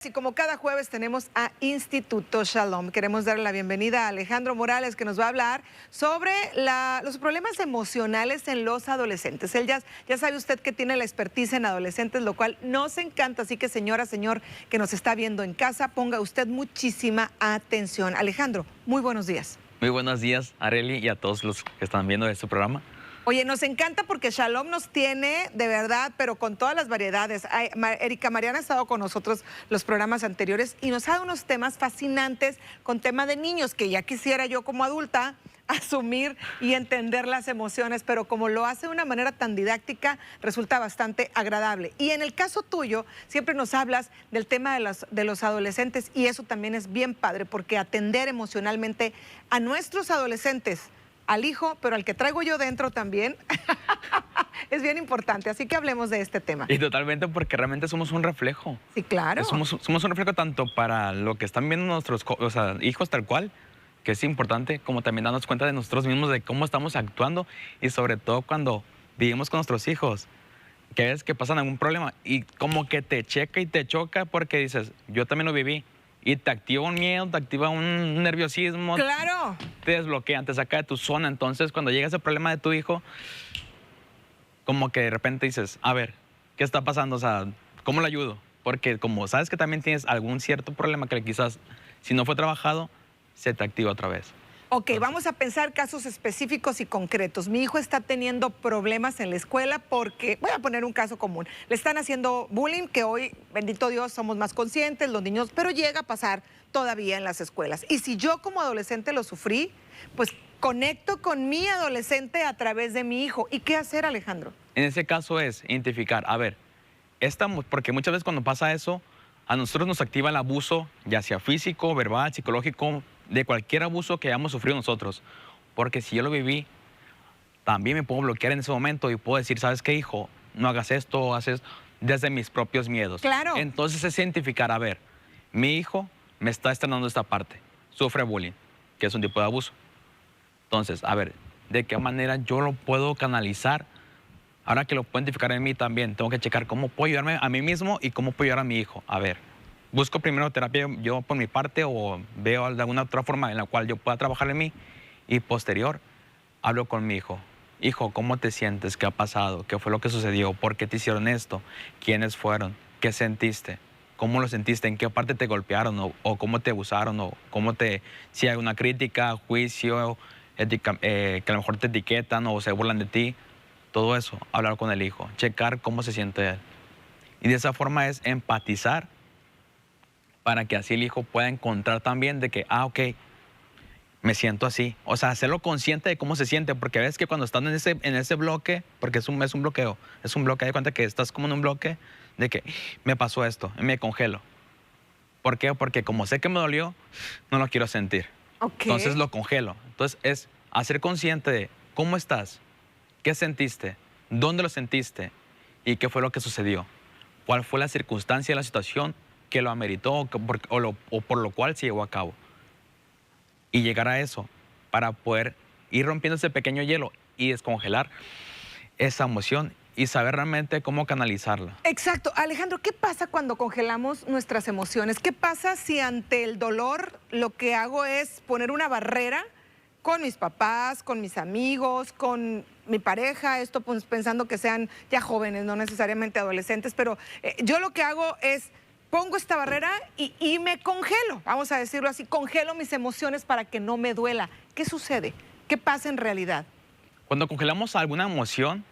Y como cada jueves tenemos a Instituto Shalom. Queremos darle la bienvenida a Alejandro Morales, que nos va a hablar sobre los problemas emocionales en los adolescentes. Él ya sabe usted que tiene la expertise en adolescentes, lo cual nos encanta. Así que señora, señor que nos está viendo en casa, ponga usted muchísima atención. Alejandro, muy buenos días. Muy buenos días, Arely, y a todos los que están viendo este programa. Oye, nos encanta porque Shalom nos tiene de verdad, pero con todas las variedades. Erika Mariana ha estado con nosotros los programas anteriores y nos ha dado unos temas fascinantes con tema de niños que ya quisiera yo como adulta asumir y entender las emociones, pero como lo hace de una manera tan didáctica, resulta bastante agradable. Y en el caso tuyo, siempre nos hablas del tema de los adolescentes y eso también es bien padre porque atender emocionalmente a nuestros adolescentes, al hijo, pero al que traigo yo dentro también, es bien importante. Así que hablemos de este tema. Y totalmente, porque realmente somos un reflejo. Sí, claro. Somos un reflejo tanto para lo que están viendo nuestros hijos tal cual, que es importante, como también darnos cuenta de nosotros mismos, de cómo estamos actuando, y sobre todo cuando vivimos con nuestros hijos, que ves que pasan algún problema, y como que te checa y te choca porque dices, yo también lo viví. Y te activa un miedo, te activa un nerviosismo. ¡Claro! Te desbloquea, te saca de tu zona. Entonces, cuando llega ese problema de tu hijo, como que de repente dices, a ver, ¿qué está pasando? O sea, ¿cómo le ayudo? Porque como sabes que también tienes algún cierto problema que quizás, si no fue trabajado, se te activa otra vez. Ok, vamos a pensar casos específicos y concretos. Mi hijo está teniendo problemas en la escuela porque, voy a poner un caso común, le están haciendo bullying, que hoy, bendito Dios, somos más conscientes, los niños, pero llega a pasar todavía en las escuelas. Y si yo como adolescente lo sufrí, pues conecto con mi adolescente a través de mi hijo. ¿Y qué hacer, Alejandro? En ese caso es identificar, a ver, porque muchas veces cuando pasa eso, a nosotros nos activa el abuso, ya sea físico, verbal, psicológico, de cualquier abuso que hayamos sufrido nosotros. Porque si yo lo viví, también me puedo bloquear en ese momento y puedo decir, ¿sabes qué, hijo? No hagas esto, haces desde mis propios miedos. Claro. Entonces es identificar, a ver, mi hijo me está estrenando esta parte, sufre bullying, que es un tipo de abuso. Entonces, a ver, ¿de qué manera yo lo puedo canalizar? Ahora que lo puedo identificar en mí también, tengo que checar cómo puedo ayudarme a mí mismo y cómo puedo ayudar a mi hijo. A ver, busco primero terapia yo por mi parte o veo de alguna otra forma en la cual yo pueda trabajar en mí y posterior hablo con mi hijo. Hijo, ¿cómo te sientes? ¿Qué ha pasado? ¿Qué fue lo que sucedió? ¿Por qué te hicieron esto? ¿Quiénes fueron? ¿Qué sentiste? ¿Cómo lo sentiste? ¿En qué parte te golpearon? ¿O cómo te abusaron? ¿O si hay una crítica, juicio, que a lo mejor te etiquetan o se burlan de ti? Todo eso, hablar con el hijo, checar cómo se siente él. Y de esa forma es empatizar para que así el hijo pueda encontrar también de que, ok, me siento así. O sea, hacerlo consciente de cómo se siente, porque ves que cuando están en ese bloque, porque es un bloqueo, de cuenta que estás como en un bloque de que me pasó esto, me congelo. ¿Por qué? Porque como sé que me dolió, no lo quiero sentir. Okay. Entonces lo congelo. Entonces es hacer consciente de cómo estás, qué sentiste, dónde lo sentiste y qué fue lo que sucedió. ¿Cuál fue la circunstancia, la situación que lo ameritó o por lo cual se llevó a cabo? Y llegar a eso para poder ir rompiendo ese pequeño hielo y descongelar esa emoción y saber realmente cómo canalizarla. Exacto. Alejandro, ¿qué pasa cuando congelamos nuestras emociones? ¿Qué pasa si ante el dolor lo que hago es poner una barrera con mis papás, con mis amigos, con mi pareja, esto pues pensando que sean ya jóvenes, no necesariamente adolescentes, pero yo lo que hago es pongo esta barrera y me congelo, vamos a decirlo así, congelo mis emociones para que no me duela. ¿Qué sucede? ¿Qué pasa en realidad? Cuando congelamos alguna emoción,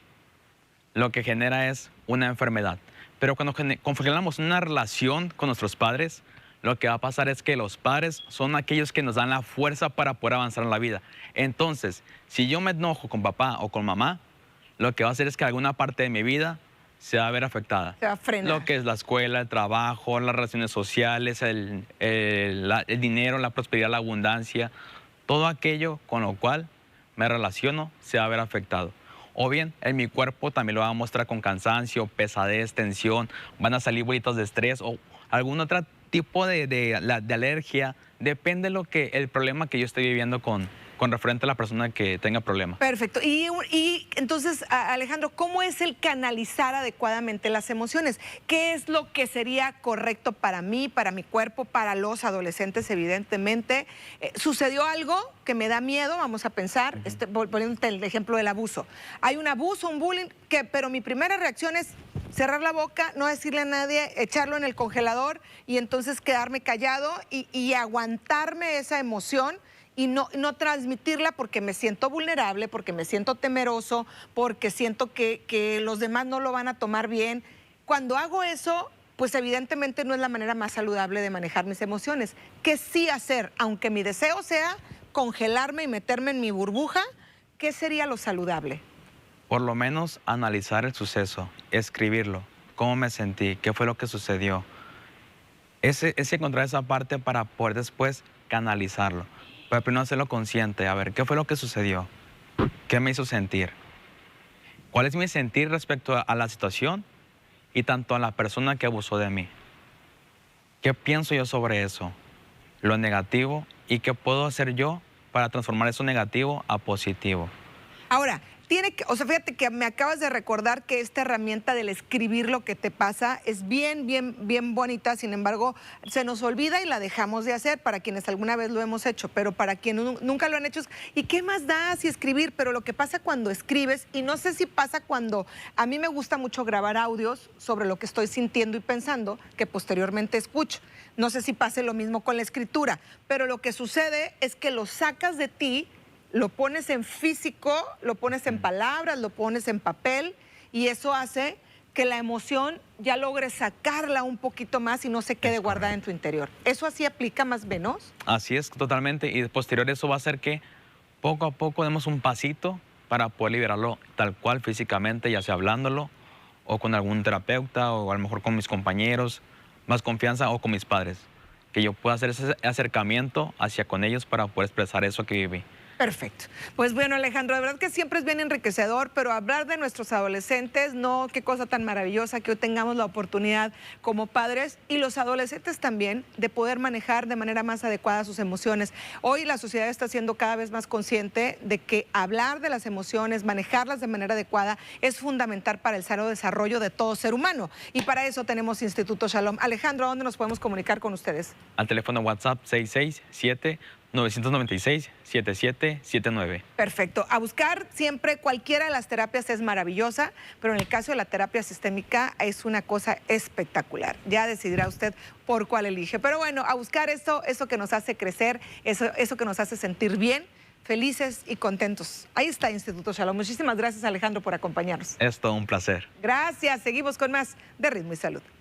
lo que genera es una enfermedad. Pero cuando congelamos una relación con nuestros padres, lo que va a pasar es que los padres son aquellos que nos dan la fuerza para poder avanzar en la vida. Entonces, si yo me enojo con papá o con mamá, lo que va a hacer es que alguna parte de mi vida se va a ver afectada. Se va a frenar. Lo que es la escuela, el trabajo, las relaciones sociales, el dinero, la prosperidad, la abundancia, todo aquello con lo cual me relaciono se va a ver afectado. O bien, en mi cuerpo también lo va a mostrar con cansancio, pesadez, tensión, van a salir bolitas de estrés o algún otro tipo de alergia, depende de el problema que yo esté viviendo con con referente a la persona que tenga problemas. Perfecto. Y entonces, Alejandro, ¿cómo es el canalizar adecuadamente las emociones? ¿Qué es lo que sería correcto para mí, para mi cuerpo, para los adolescentes, evidentemente? ¿Sucedió algo que me da miedo? Vamos a pensar, poniéndote el ejemplo del abuso. Hay un abuso, un bullying, pero mi primera reacción es cerrar la boca, no decirle a nadie, echarlo en el congelador y entonces quedarme callado y aguantarme esa emoción y no transmitirla porque me siento vulnerable, porque me siento temeroso, porque siento que los demás no lo van a tomar bien. Cuando hago eso, pues evidentemente no es la manera más saludable de manejar mis emociones. ¿Qué sí hacer? Aunque mi deseo sea congelarme y meterme en mi burbuja, ¿qué sería lo saludable? Por lo menos analizar el suceso, escribirlo, cómo me sentí, qué fue lo que sucedió. Es encontrar esa parte para poder después canalizarlo. Pero primero hacerlo consciente, a ver, ¿qué fue lo que sucedió? ¿Qué me hizo sentir? ¿Cuál es mi sentir respecto a la situación y tanto a la persona que abusó de mí? ¿Qué pienso yo sobre eso? Lo negativo y qué puedo hacer yo para transformar eso negativo a positivo. Ahora, fíjate que me acabas de recordar que esta herramienta del escribir lo que te pasa es bien bonita, sin embargo, se nos olvida y la dejamos de hacer para quienes alguna vez lo hemos hecho, pero para quienes nunca lo han hecho, ¿y qué más da si escribir? Pero lo que pasa cuando escribes, y no sé si pasa cuando, a mí me gusta mucho grabar audios sobre lo que estoy sintiendo y pensando, que posteriormente escucho. No sé si pase lo mismo con la escritura, pero lo que sucede es que lo sacas de ti, lo pones en físico, lo pones en palabras, lo pones en papel y eso hace que la emoción ya logre sacarla un poquito más y no se quede guardada en tu interior. ¿Eso así aplica más menos? Así es, totalmente. Y posterior eso va a hacer que poco a poco demos un pasito para poder liberarlo tal cual físicamente, ya sea hablándolo o con algún terapeuta o a lo mejor con mis compañeros, más confianza o con mis padres. Que yo pueda hacer ese acercamiento hacia con ellos para poder expresar eso que viví. Perfecto. Pues bueno, Alejandro, de verdad que siempre es bien enriquecedor, pero hablar de nuestros adolescentes, no, qué cosa tan maravillosa que hoy tengamos la oportunidad como padres y los adolescentes también de poder manejar de manera más adecuada sus emociones. Hoy la sociedad está siendo cada vez más consciente de que hablar de las emociones, manejarlas de manera adecuada es fundamental para el sano desarrollo de todo ser humano. Y para eso tenemos Instituto Shalom. Alejandro, ¿a dónde nos podemos comunicar con ustedes? Al teléfono WhatsApp 667-996-7779. Perfecto. A buscar siempre, cualquiera de las terapias es maravillosa, pero en el caso de la terapia sistémica es una cosa espectacular. Ya decidirá usted por cuál elige. Pero bueno, a buscar eso que nos hace crecer, eso que nos hace sentir bien, felices y contentos. Ahí está Instituto Shalom. Muchísimas gracias, Alejandro, por acompañarnos. Es todo un placer. Gracias. Seguimos con más de Ritmo y Salud.